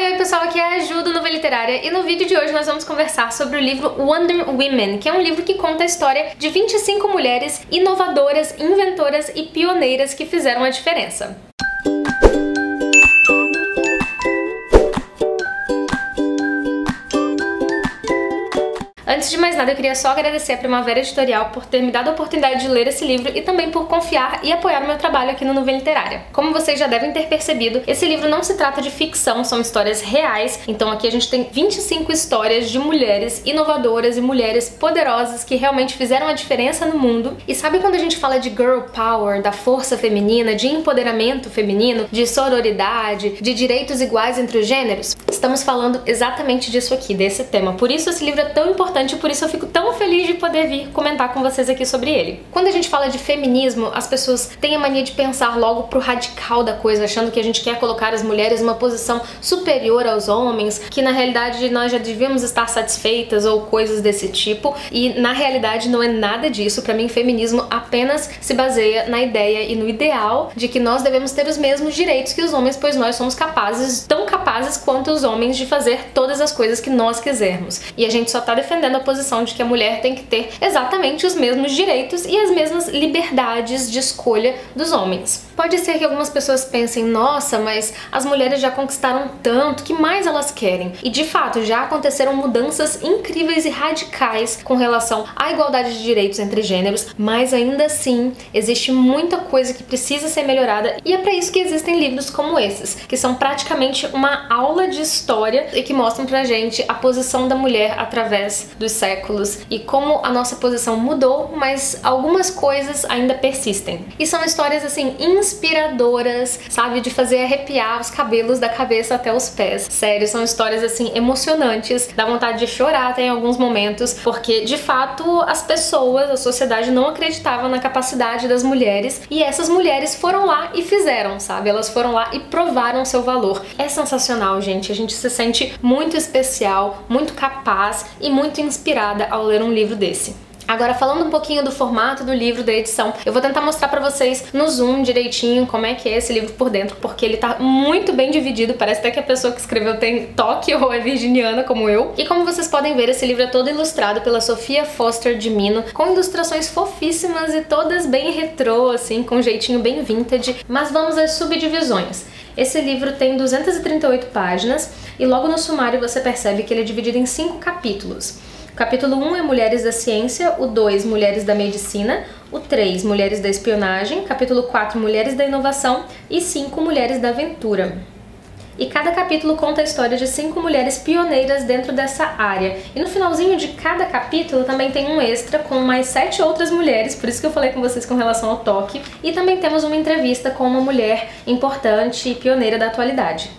Oi pessoal, aqui é a Ju do Nuvem Literária e no vídeo de hoje nós vamos conversar sobre o livro Wonder Women, que é um livro que conta a história de 25 mulheres inovadoras, inventoras e pioneiras que fizeram a diferença. Antes de mais nada, eu queria só agradecer a Primavera Editorial por ter me dado a oportunidade de ler esse livro e também por confiar e apoiar o meu trabalho aqui no Nuvem Literária. Como vocês já devem ter percebido, esse livro não se trata de ficção, são histórias reais, então aqui a gente tem 25 histórias de mulheres inovadoras e mulheres poderosas que realmente fizeram a diferença no mundo. E sabe quando a gente fala de girl power, da força feminina, de empoderamento feminino, de sororidade, de direitos iguais entre os gêneros? Estamos falando exatamente disso aqui, desse tema. Por isso esse livro é tão importante, por isso eu fico tão feliz de poder vir comentar com vocês aqui sobre ele. Quando a gente fala de feminismo, as pessoas têm a mania de pensar logo pro radical da coisa, achando que a gente quer colocar as mulheres numa posição superior aos homens, que na realidade nós já devíamos estar satisfeitas ou coisas desse tipo, e na realidade não é nada disso. Pra mim, feminismo apenas se baseia na ideia e no ideal de que nós devemos ter os mesmos direitos que os homens, pois nós somos capazes, tão capazes quanto os homens, de fazer todas as coisas que nós quisermos. E a gente só tá defendendo a posição de que a mulher tem que ter exatamente os mesmos direitos e as mesmas liberdades de escolha dos homens. Pode ser que algumas pessoas pensem, nossa, mas as mulheres já conquistaram tanto, que mais elas querem? E de fato, já aconteceram mudanças incríveis e radicais com relação à igualdade de direitos entre gêneros, mas ainda assim existe muita coisa que precisa ser melhorada, e é para isso que existem livros como esses, que são praticamente uma aula de história e que mostram pra gente a posição da mulher através dos séculos e como a nossa posição mudou, mas algumas coisas ainda persistem. E são histórias assim inspiradoras, sabe, de fazer arrepiar os cabelos da cabeça até os pés. Sério, são histórias assim emocionantes, dá vontade de chorar até em alguns momentos, porque de fato as pessoas, a sociedade não acreditava na capacidade das mulheres, e essas mulheres foram lá e fizeram, sabe? Elas foram lá e provaram seu valor. É sensacional, gente. A gente se sente muito especial, muito capaz e muito inspirada ao ler um livro desse. Agora, falando um pouquinho do formato do livro, da edição, eu vou tentar mostrar pra vocês no zoom direitinho como é que é esse livro por dentro, porque ele tá muito bem dividido, parece até que a pessoa que escreveu tem toque ou é virginiana como eu. E como vocês podem ver, esse livro é todo ilustrado pela Sofia Foster de Mino, com ilustrações fofíssimas e todas bem retrô, assim, com um jeitinho bem vintage. Mas vamos às subdivisões. Esse livro tem 238 páginas e logo no sumário você percebe que ele é dividido em 5 capítulos. O capítulo 1 é Mulheres da Ciência, o 2, Mulheres da Medicina, o 3, Mulheres da Espionagem, capítulo 4, Mulheres da Inovação e 5, Mulheres da Aventura. E cada capítulo conta a história de 5 mulheres pioneiras dentro dessa área. E no finalzinho de cada capítulo também tem um extra com mais 7 outras mulheres, por isso que eu falei com vocês com relação ao toque. E também temos uma entrevista com uma mulher importante e pioneira da atualidade.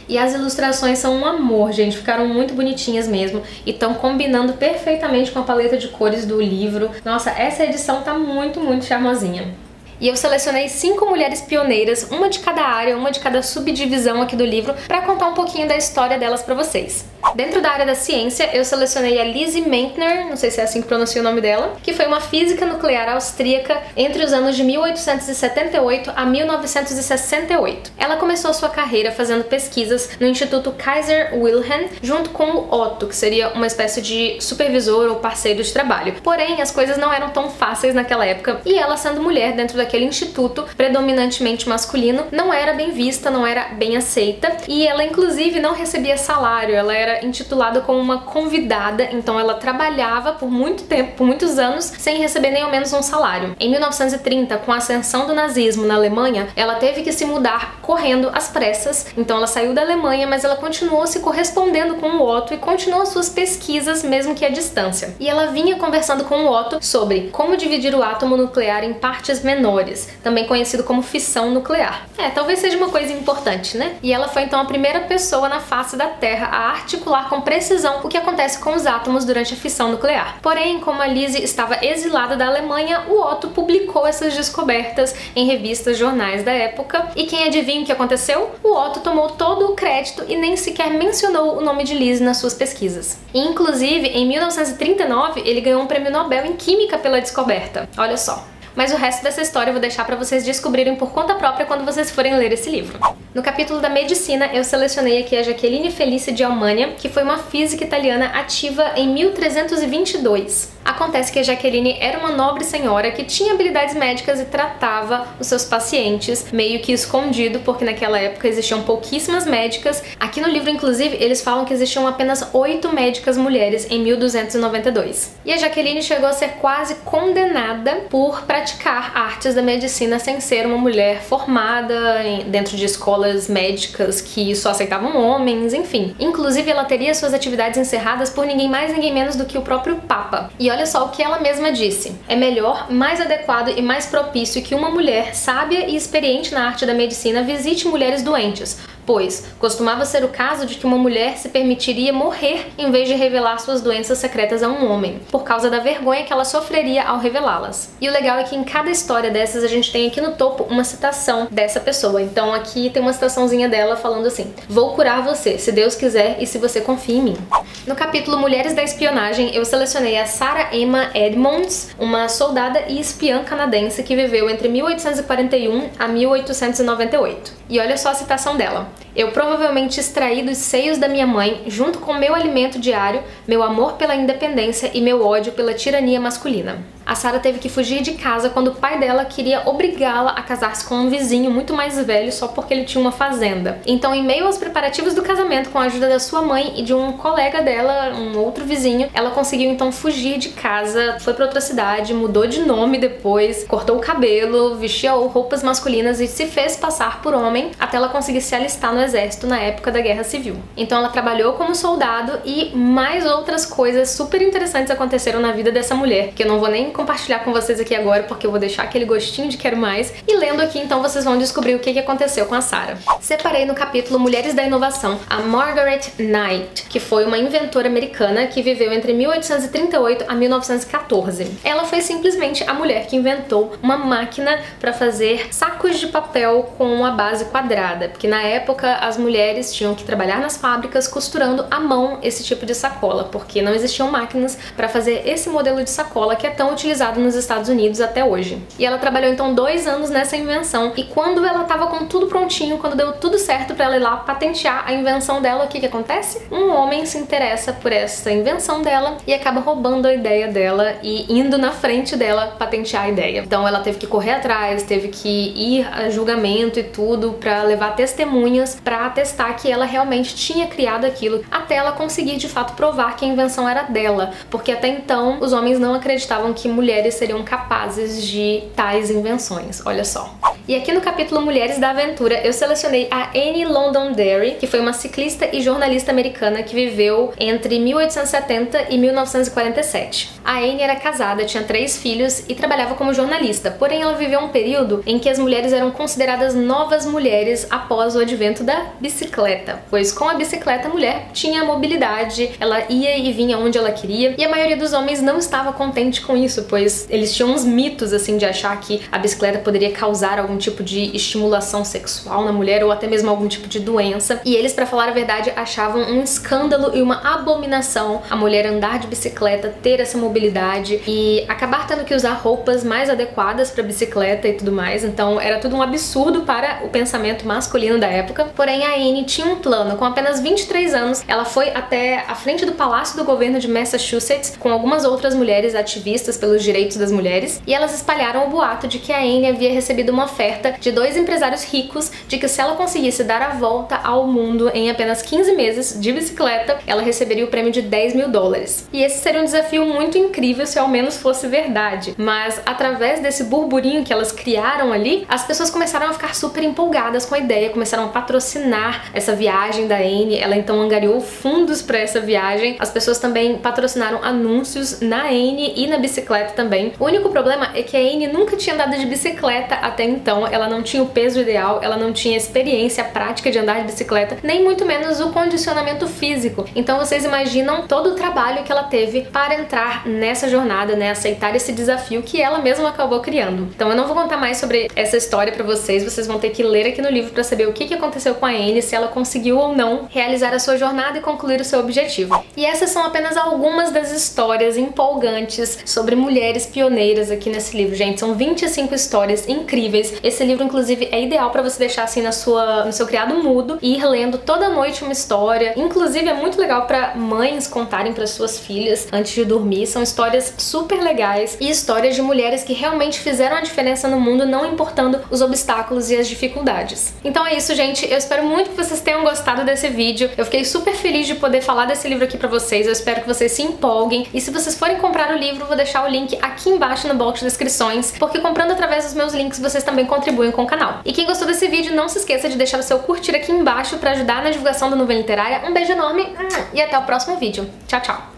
E as ilustrações são um amor, gente, ficaram muito bonitinhas mesmo e estão combinando perfeitamente com a paleta de cores do livro. Nossa, essa edição tá muito charmosinha. E eu selecionei 5 mulheres pioneiras, uma de cada área, uma de cada subdivisão aqui do livro, para contar um pouquinho da história delas para vocês. Dentro da área da ciência, eu selecionei a Lise Meitner, não sei se é assim que pronuncia o nome dela, que foi uma física nuclear austríaca entre os anos de 1878 a 1968. Ela começou sua carreira fazendo pesquisas no Instituto Kaiser Wilhelm, junto com o Otto, que seria uma espécie de supervisor ou parceiro de trabalho. Porém, as coisas não eram tão fáceis naquela época, e ela, sendo mulher dentro daquele instituto predominantemente masculino, não era bem vista, não era bem aceita, e ela inclusive não recebia salário. Ela era intitulada como uma convidada, então ela trabalhava por muito tempo, por muitos anos, sem receber nem ao menos um salário. Em 1930, com a ascensão do nazismo na Alemanha, ela teve que se mudar correndo às pressas, então ela saiu da Alemanha, mas ela continuou se correspondendo com o Otto e continuou suas pesquisas mesmo que à distância. E ela vinha conversando com o Otto sobre como dividir o átomo nuclear em partes menores, também conhecido como fissão nuclear. Talvez seja uma coisa importante, né? E ela foi então a primeira pessoa na face da Terra a articular com precisão o que acontece com os átomos durante a fissão nuclear. Porém, como a Lise estava exilada da Alemanha, o Otto publicou essas descobertas em revistas, jornais da época, e quem adivinha o que aconteceu? O Otto tomou todo o crédito e nem sequer mencionou o nome de Lise nas suas pesquisas. E, inclusive, em 1939, ele ganhou um prêmio Nobel em Química pela descoberta. Olha só. Mas o resto dessa história eu vou deixar para vocês descobrirem por conta própria quando vocês forem ler esse livro. No capítulo da medicina, eu selecionei aqui a Jacqueline Felice de Almania, que foi uma física italiana ativa em 1322. Acontece que a Jacqueline era uma nobre senhora que tinha habilidades médicas e tratava os seus pacientes meio que escondido, porque naquela época existiam pouquíssimas médicas. Aqui no livro, inclusive, eles falam que existiam apenas 8 médicas mulheres em 1292. E a Jacqueline chegou a ser quase condenada por praticar artes da medicina sem ser uma mulher formada dentro de escolas médicas que só aceitavam homens, enfim. Inclusive, ela teria suas atividades encerradas por ninguém mais, ninguém menos do que o próprio Papa. E olha só o que ela mesma disse. É melhor, mais adequado e mais propício que uma mulher sábia e experiente na arte da medicina visite mulheres doentes, pois costumava ser o caso de que uma mulher se permitiria morrer em vez de revelar suas doenças secretas a um homem, por causa da vergonha que ela sofreria ao revelá-las. E o legal é que em cada história dessas a gente tem aqui no topo uma citação dessa pessoa. Então aqui tem uma citaçãozinha dela falando assim: vou curar você, se Deus quiser e se você confia em mim. No capítulo Mulheres da Espionagem, eu selecionei a Sarah Emma Edmonds, uma soldada e espiã canadense que viveu entre 1841 a 1898. E olha só a citação dela: eu provavelmente extraí dos seios da minha mãe, junto com meu alimento diário, meu amor pela independência e meu ódio pela tirania masculina. A Sarah teve que fugir de casa quando o pai dela queria obrigá-la a casar-se com um vizinho muito mais velho só porque ele tinha uma fazenda. Então, em meio aos preparativos do casamento, com a ajuda da sua mãe e de um colega dela, um outro vizinho, ela conseguiu então fugir de casa, foi pra outra cidade, mudou de nome depois, cortou o cabelo, vestia roupas masculinas e se fez passar por homem até ela conseguir se alistar no exército na época da Guerra Civil. Então ela trabalhou como soldado e mais outras coisas super interessantes aconteceram na vida dessa mulher, que eu não vou nem compartilhar com vocês aqui agora, porque eu vou deixar aquele gostinho de quero mais. E lendo aqui, então, vocês vão descobrir o que aconteceu com a Sarah. Separei no capítulo Mulheres da Inovação a Margaret Knight, que foi uma inventora americana que viveu entre 1838 a 1914. Ela foi simplesmente a mulher que inventou uma máquina para fazer sacos de papel com a base quadrada, porque na época as mulheres tinham que trabalhar nas fábricas costurando à mão esse tipo de sacola, porque não existiam máquinas para fazer esse modelo de sacola que é tão utilizado nos Estados Unidos até hoje. E ela trabalhou então 2 anos nessa invenção, e quando ela tava com tudo prontinho, quando deu tudo certo pra ela ir lá patentear a invenção dela, o que acontece? Um homem se interessa por essa invenção dela e acaba roubando a ideia dela e indo na frente dela patentear a ideia. Então ela teve que correr atrás, teve que ir a julgamento e tudo pra levar testemunhas pra atestar que ela realmente tinha criado aquilo, até ela conseguir de fato provar que a invenção era dela, porque até então os homens não acreditavam que mulheres seriam capazes de tais invenções, olha só. E aqui no capítulo Mulheres da Aventura eu selecionei a Annie Londonderry, que foi uma ciclista e jornalista americana que viveu entre 1870 e 1947. A Annie era casada, tinha 3 filhos e trabalhava como jornalista, porém ela viveu um período em que as mulheres eram consideradas novas mulheres após o advento da bicicleta, pois com a bicicleta a mulher tinha mobilidade, ela ia e vinha onde ela queria, e a maioria dos homens não estava contente com isso, pois eles tinham uns mitos assim de achar que a bicicleta poderia causar algum tipo de estimulação sexual na mulher ou até mesmo algum tipo de doença, e eles, pra falar a verdade, achavam um escândalo e uma abominação a mulher andar de bicicleta, ter essa mobilidade e acabar tendo que usar roupas mais adequadas pra bicicleta e tudo mais. Então era tudo um absurdo para o pensamento masculino da época. Porém a Annie tinha um plano. Com apenas 23 anos ela foi até a frente do Palácio do Governo de Massachusetts com algumas outras mulheres ativistas pelos direitos das mulheres, e elas espalharam o boato de que a Annie havia recebido uma oferta de 2 empresários ricos de que se ela conseguisse dar a volta ao mundo em apenas 15 meses de bicicleta, ela receberia o prêmio de $10.000. E esse seria um desafio muito incrível se ao menos fosse verdade, mas através desse burburinho que elas criaram ali, as pessoas começaram a ficar super empolgadas com a ideia, começaram a patrocinar essa viagem da Annie. Ela então angariou fundos para essa viagem, as pessoas também patrocinaram anúncios na Annie e na bicicleta também. O único problema é que a Annie nunca tinha andado de bicicleta até então, ela não tinha o peso ideal, ela não tinha experiência prática de andar de bicicleta, nem muito menos o condicionamento físico. Então vocês imaginam todo o trabalho que ela teve para entrar nessa jornada, né, aceitar esse desafio que ela mesma acabou criando. Então eu não vou contar mais sobre essa história pra vocês, vocês vão ter que ler aqui no livro pra saber o que aconteceu com a Annie, se ela conseguiu ou não realizar a sua jornada e concluir o seu objetivo. E essas são apenas algumas das histórias empolgantes sobre mulheres pioneiras aqui nesse livro, gente. São 25 histórias incríveis Esse livro, inclusive, é ideal pra você deixar assim no seu criado mudo e ir lendo toda noite uma história. Inclusive, é muito legal pra mães contarem para suas filhas antes de dormir. São histórias super legais e histórias de mulheres que realmente fizeram a diferença no mundo, não importando os obstáculos e as dificuldades. Então é isso, gente. Eu espero muito que vocês tenham gostado desse vídeo. Eu fiquei super feliz de poder falar desse livro aqui pra vocês. Eu espero que vocês se empolguem. E se vocês forem comprar o livro, eu vou deixar o link aqui embaixo no box de descrições, porque comprando através dos meus links, vocês também contribuem com o canal. E quem gostou desse vídeo, não se esqueça de deixar o seu curtir aqui embaixo pra ajudar na divulgação da Nuvem Literária. Um beijo enorme e até o próximo vídeo. Tchau, tchau!